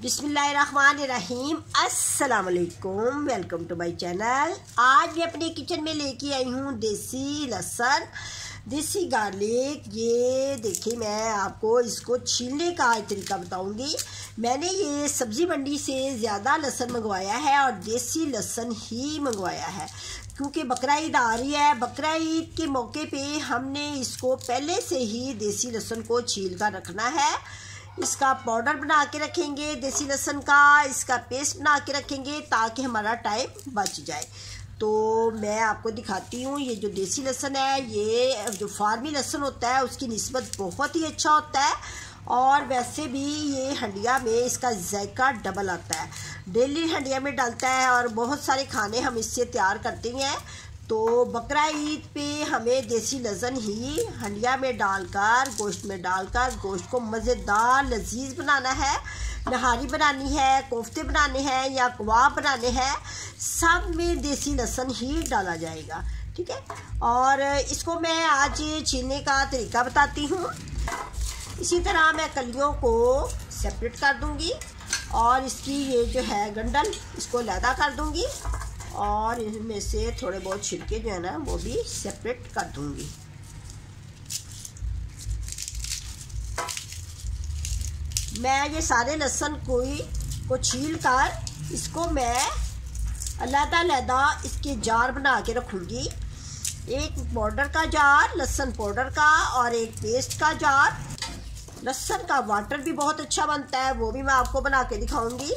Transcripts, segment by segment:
बिस्मिल्लाहिर्रहमानिर्रहीम। अस्सलाम वालेकुम, वेलकम टू माय चैनल। आज मैं अपने किचन में लेके आई हूँ देसी लहसुन, देसी गार्लिक। ये देखिए, मैं आपको इसको छीलने का तरीका बताऊंगी। मैंने ये सब्ज़ी मंडी से ज़्यादा लहसुन मंगवाया है और देसी लहसुन ही मंगवाया है, क्योंकि बकरा ईद आ रही है। बकरा ईद के मौके पे हमने इसको पहले से ही देसी लहसुन को छील कर रखना है। इसका पाउडर बना के रखेंगे देसी लहसुन का, इसका पेस्ट बना के रखेंगे ताकि हमारा टाइम बच जाए। तो मैं आपको दिखाती हूँ, ये जो देसी लहसुन है, ये जो फार्मी लहसुन होता है उसकी निस्बत बहुत ही अच्छा होता है और वैसे भी ये हंडिया में इसका जायका डबल आता है। डेली हंडिया में डालता है और बहुत सारे खाने हम इससे तैयार करते हैं। तो बकरा ईद पे हमें देसी लहसुन ही हंडिया में डालकर, गोश्त में डालकर गोश्त को मज़ेदार लजीज बनाना है। नहारी बनानी है, कोफ्ते बनाने हैं या कबाब बनाने हैं, सब में देसी लहसुन ही डाला जाएगा। ठीक है, और इसको मैं आज छीलने का तरीका बताती हूँ। इसी तरह मैं कलियों को सेपरेट कर दूँगी और इसकी ये जो है गंडल, इसको अलहदा कर दूँगी और इनमें से थोड़े बहुत छिलके जो है ना वो भी सेपरेट कर दूंगी। मैं ये सारे लहसुन को छील कर इसको मैं अलहदा इसके जार बना के रखूंगी। एक पाउडर का जार लहसुन पाउडर का और एक पेस्ट का जार। लहसुन का वाटर भी बहुत अच्छा बनता है, वो भी मैं आपको बना के दिखाऊंगी,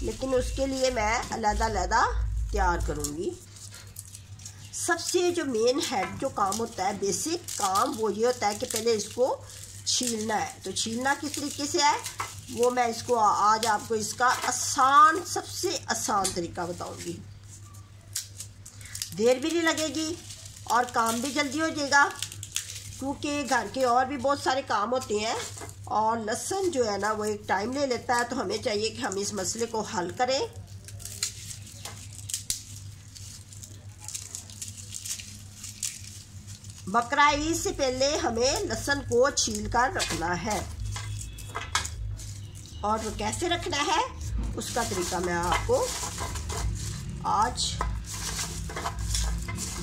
लेकिन उसके लिए मैं अलहदा तैयार करूँगी। सबसे जो मेन हेड जो काम होता है, बेसिक काम, वो ये होता है कि पहले इसको छीलना है। तो छीलना किस तरीके से है वो मैं इसको आज आपको इसका सबसे आसान तरीका बताऊँगी। देर भी नहीं लगेगी और काम भी जल्दी हो जाएगा, क्योंकि घर के और भी बहुत सारे काम होते हैं और लहसुन जो है ना वो एक टाइम ले लेता है। तो हमें चाहिए कि हम इस मसले को हल करें। बकरा ईद से पहले हमें लहसुन को छील कर रखना है और वो कैसे रखना है उसका तरीका मैं आपको आज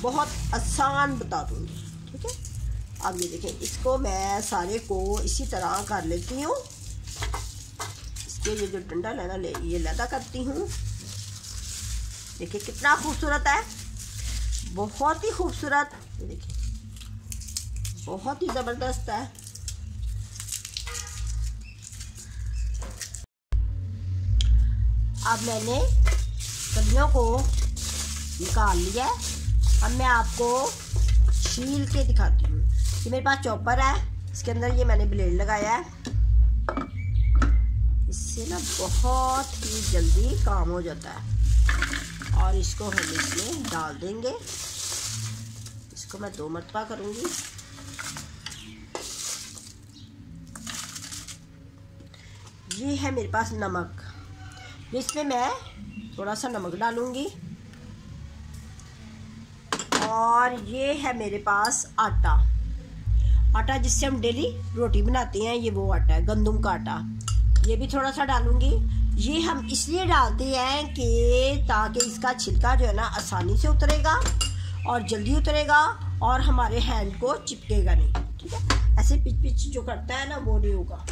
बहुत आसान बता दूंगी। ठीक है, अब ये देखें, इसको मैं सारे को इसी तरह कर लेती हूँ। इसके ये जो डंडल है ना, ये लहदा करती हूँ। देखिए कितना खूबसूरत है, बहुत ही खूबसूरत। देखिए बहुत ही ज़बरदस्त है। अब मैंने कलियों को निकाल लिया है। अब मैं आपको छील के दिखाती हूँ। ये मेरे पास चॉपर है, इसके अंदर ये मैंने ब्लेड लगाया है। इससे ना बहुत ही जल्दी काम हो जाता है और इसको हम इसमें डाल देंगे। इसको मैं 2 मरतबा करूँगी। ये है मेरे पास नमक, इसमें मैं थोड़ा सा नमक डालूँगी। और ये है मेरे पास आटा जिससे हम डेली रोटी बनाते हैं, ये वो आटा है, गंदम का आटा। ये भी थोड़ा सा डालूंगी। ये हम इसलिए डालते हैं कि ताकि इसका छिलका जो है ना आसानी से उतरेगा और जल्दी उतरेगा और हमारे हैंड को चिपकेगा नहीं। ठीक है, ऐसे पिच जो करता है ना वो नहीं होगा।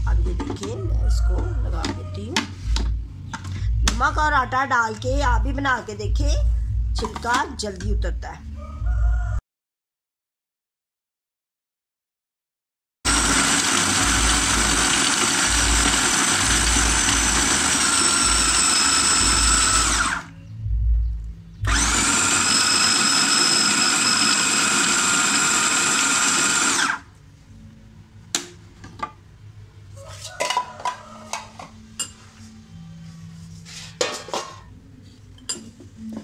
अब ये देखिए, मैं इसको लगा देती हूँ। नमक और आटा डाल के आप भी बना के देखें, छिलका जल्दी उतरता है।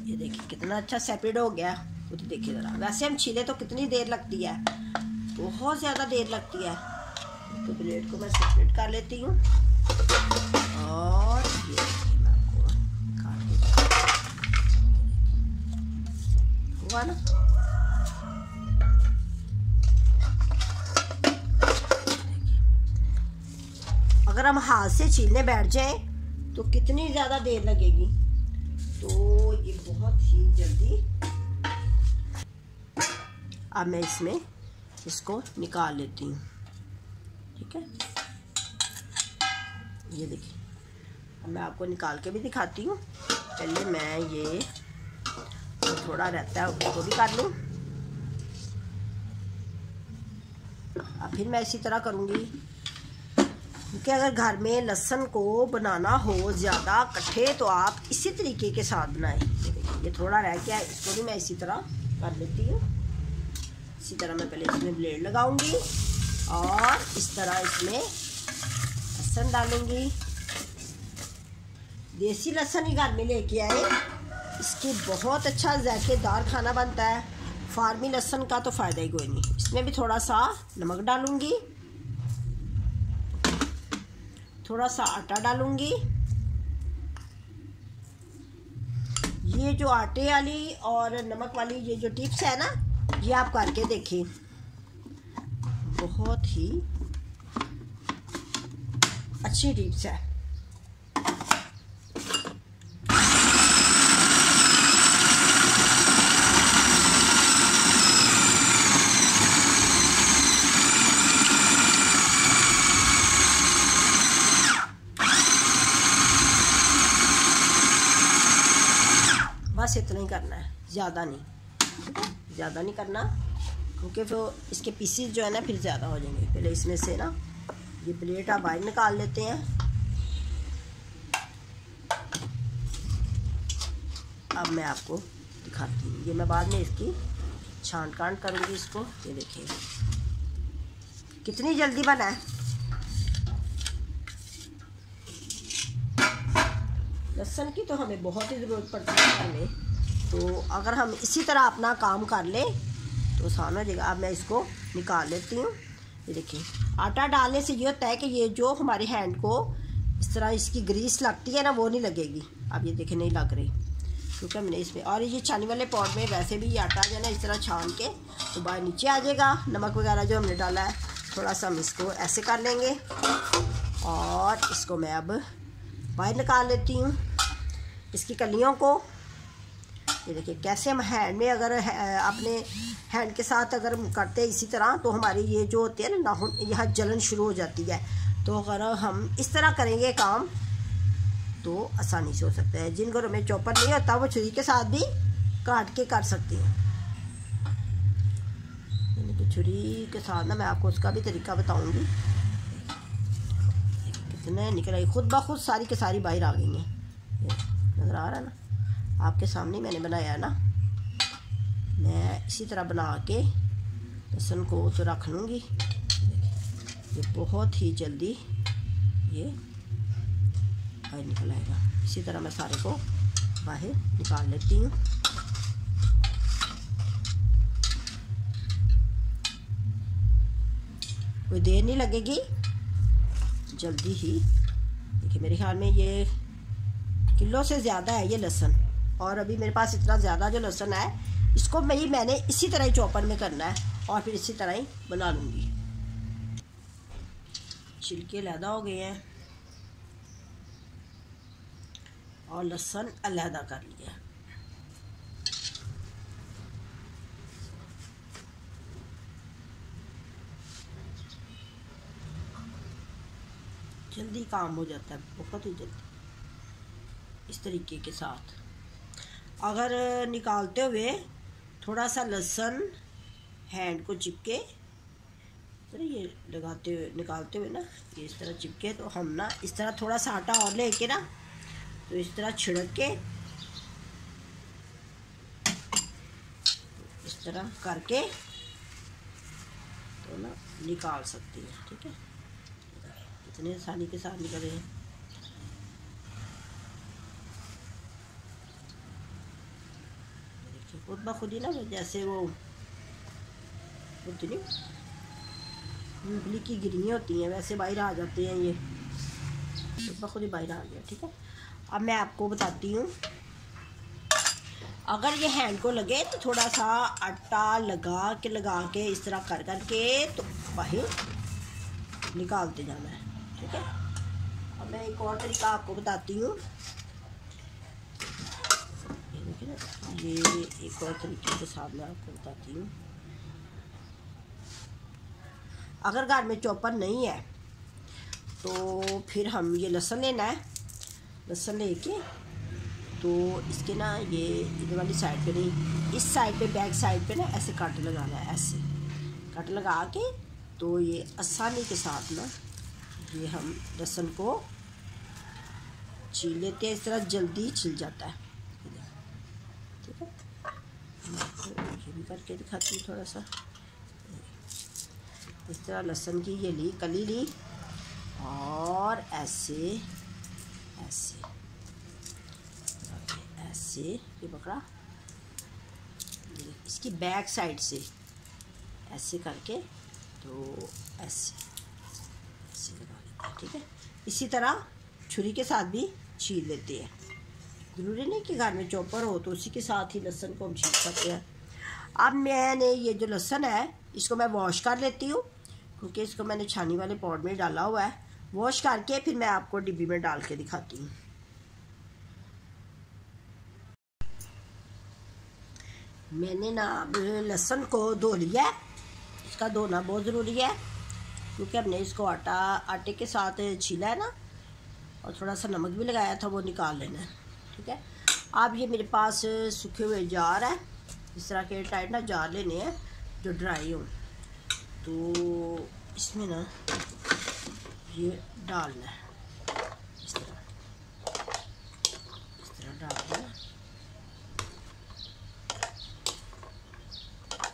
ये देखिए कितना अच्छा सेपरेट हो गया। वो तो देखिए ज़रा, वैसे हम छीले तो कितनी देर लगती है, बहुत ज़्यादा देर लगती है। तो ब्लेड को मैं सेपरेट कर लेती हूँ और ये देखिए मैं आपको काट के हुआ ना। अगर हम हाथ से छीलने बैठ जाएं तो कितनी ज़्यादा देर लगेगी। तो ये बहुत ही जल्दी। अब मैं इसमें इसको निकाल लेती हूँ, ठीक है। ये देखिए, अब मैं आपको निकाल के भी दिखाती हूँ। पहले मैं ये थोड़ा रहता है उसको भी कर लूँ। अब फिर मैं इसी तरह करूँगी, क्योंकि अगर घर में लहसुन को बनाना हो ज़्यादा इकट्ठे तो आप इसी तरीके के साथ बनाएं। ये थोड़ा रह गया, इसको भी मैं इसी तरह कर लेती हूँ। इसी तरह मैं पहले इसमें ब्लेड लगाऊंगी और इस तरह इसमें लहसुन डालूंगी। देसी लहसुन ही घर में लेके आए, इसकी बहुत अच्छा जायकेदार खाना बनता है। फार्मी लहसुन का तो फ़ायदा ही कोई नहीं। इसमें भी थोड़ा सा नमक डालूंगी, थोड़ा सा आटा डालूंगी। ये जो आटे वाली और नमक वाली ये जो टिप्स है ना, ये आप करके देखिए, बहुत ही अच्छी टिप्स है। बस इतना ही करना है, ज़्यादा नहीं, ज़्यादा नहीं करना, क्योंकि फिर इसके पीसीज जो है ना फिर ज़्यादा हो जाएंगे। पहले इसमें से ना ये प्लेट आप बाहर निकाल लेते हैं। अब मैं आपको दिखाती हूँ, ये मैं बाद में इसकी छांट कांट करूँगी इसको। ये देखिए कितनी जल्दी बना है। लहसुन की तो हमें बहुत ही ज़रूरत पड़ती है घर में, तो अगर हम इसी तरह अपना काम कर लें तो आसान हो जाएगा। अब मैं इसको निकाल लेती हूँ। ये देखिए, आटा डालने से ये होता है कि ये जो हमारे हैंड को इस तरह इसकी ग्रीस लगती है ना, वो नहीं लगेगी। अब ये देखिए नहीं लग रही, क्योंकि हमने इसमें, और ये छानी वाले पॉट में वैसे भी ये आटा जो है ना इस तरह छान के तो बाहर नीचे आ जाएगा। नमक वगैरह जो हमने डाला है, थोड़ा सा हम इसको ऐसे कर लेंगे और इसको मैं अब बाहर निकाल लेती हूँ इसकी कलियों को। ये देखिए कैसे हम हैंड में अगर अपने हैंड के साथ अगर करते हैं इसी तरह, तो हमारी ये जो होती है ना नाखून, यहाँ जलन शुरू हो जाती है। तो अगर हम इस तरह करेंगे काम तो आसानी से हो सकता है। जिन घरों में चॉपर नहीं होता वो छुरी के साथ भी काट के कर सकते हैं। यानी कि छुरी के साथ ना मैं आपको उसका भी तरीका बताऊंगी। कितने निकल आई, खुद ब खुद सारी के सारी बाहर आ गई हैं। नज़र आ रहा है ना, आपके सामने मैंने बनाया ना। मैं इसी तरह बना के लहसुन को तो रख लूँगी। ये बहुत ही जल्दी ये बाहर निकल आएगा। इसी तरह मैं सारे को बाहर निकाल लेती हूँ। कोई देर नहीं लगेगी, जल्दी ही। देखिए मेरे ख्याल में ये किलो से ज़्यादा है ये लहसुन, और अभी मेरे पास इतना ज़्यादा जो लहसुन है इसको मैंने इसी तरह ही चॉपर में करना है और फिर इसी तरह ही बना लूँगी। छिलके अलहदा हो गए हैं और लहसुन अलहदा कर लिया। जल्दी काम हो जाता है, बहुत ही जल्दी। इस तरीके के साथ अगर निकालते हुए थोड़ा सा लहसुन हैंड को चिपके, तो ये लगाते हुए निकालते हुए ना ये इस तरह चिपके, तो हम ना इस तरह थोड़ा सा आटा और लेके ना तो इस तरह छिड़क के इस तरह करके तो ना निकाल सकती है। ठीक है, इतने आसानी के साथ निकल रहे हैं। देखिए खुद ब खुद ही ना, जैसे वो होती नहीं मूंगफली की गिरियाँ होती हैं वैसे बाहर आ जाते हैं। ये खुद ब खुद ही बाहर आ गया। ठीक है, अब मैं आपको बताती हूँ, अगर ये हैंड को लगे तो थोड़ा सा आटा लगा के इस तरह कर करके तो बाहर निकालते जाना है। ठीक है, अब मैं एक और तरीका आपको बताती हूँ। ये एक और तरीके के साथ मैं आपको बताती हूँ। अगर घर में चॉपर नहीं है तो फिर हम ये लहसुन लेना है। लहसुन लेके तो इसके ना ये इधर वाली साइड पे नहीं, इस साइड पे, बैक साइड पे ना ऐसे कट लगाना है। ऐसे कट लगा के तो ये आसानी के साथ ना ये हम लहसुन को छील लेते हैं। इस तरह जल्दी छिल जाता है। ठीक है, ये भी करके दिखाती हूँ थोड़ा सा। इस तरह लहसुन की ये ली, कली ली और ऐसे ऐसे ऐसे ये पकड़ा, इसकी बैक साइड से ऐसे करके तो ऐसे ऐसे लगा लेते हैं। ठीक है, इसी तरह छुरी के साथ भी छील लेते हैं। ज़रूरी नहीं कि घर में चॉपर हो तो उसी के साथ ही लहसुन को हम छील सकते हैं। अब मैंने ये जो लहसुन है इसको मैं वॉश कर लेती हूँ, क्योंकि इसको मैंने छानी वाले पॉट में डाला हुआ है। वॉश करके फिर मैं आपको डिब्बी में डाल के दिखाती हूँ। मैंने ना अब लहसुन को धो लिया है। इसका धोना बहुत ज़रूरी है, क्योंकि हमने इसको आटे के साथ छीला है ना, और थोड़ा सा नमक भी लगाया था, वो निकाल लेना है। ठीक है, अब ये मेरे पास सूखे हुए जार है। इस तरह के टाइट ना जार लेने हैं जो ड्राई हो। तो इसमें ना ये डालना है, इस तरह डाल देना।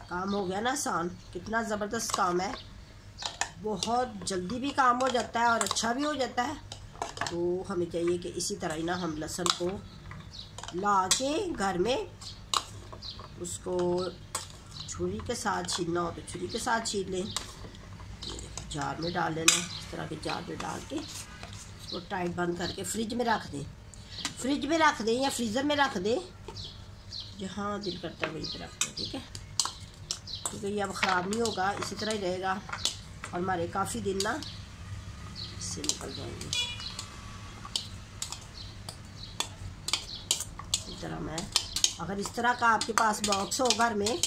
काम हो गया ना आसान। कितना ज़बरदस्त काम है, बहुत जल्दी भी काम हो जाता है और अच्छा भी हो जाता है। तो हमें चाहिए कि इसी तरह ही ना हम लहसुन को ला के घर में उसको छुरी के साथ छीलना हो तो छुरी के साथ छील लें। जार में डाल लेना, इस तरह के जार में डाल के उसको टाइट बंद करके फ्रिज में रख दें। फ्रिज में रख दें या फ्रीज़र में रख दें, जहाँ दिल करता है वहीं पर रख दें। ठीक है, क्योंकि ये अब ख़राब नहीं होगा, इसी तरह ही रहेगा और हमारे काफ़ी दिन ना इससे निकल जाएंगे। इस तरह मैं, अगर इस तरह का आपके पास बॉक्स हो घर में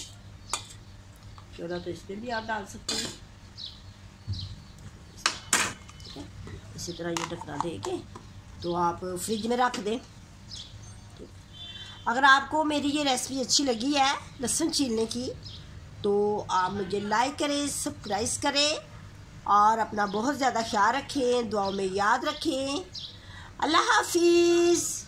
चलो तो इसमें भी आप डाल सकते हैं। ठीक है, इसी तरह ये ढकना दे के तो आप फ्रिज में रख दें। अगर आपको मेरी ये रेसिपी अच्छी लगी है लहसुन छीलने की, तो आप मुझे लाइक करें, सब्सक्राइब करें और अपना बहुत ज़्यादा ख्याल रखें, दुआओं में याद रखें। अल्लाह हाफिज़।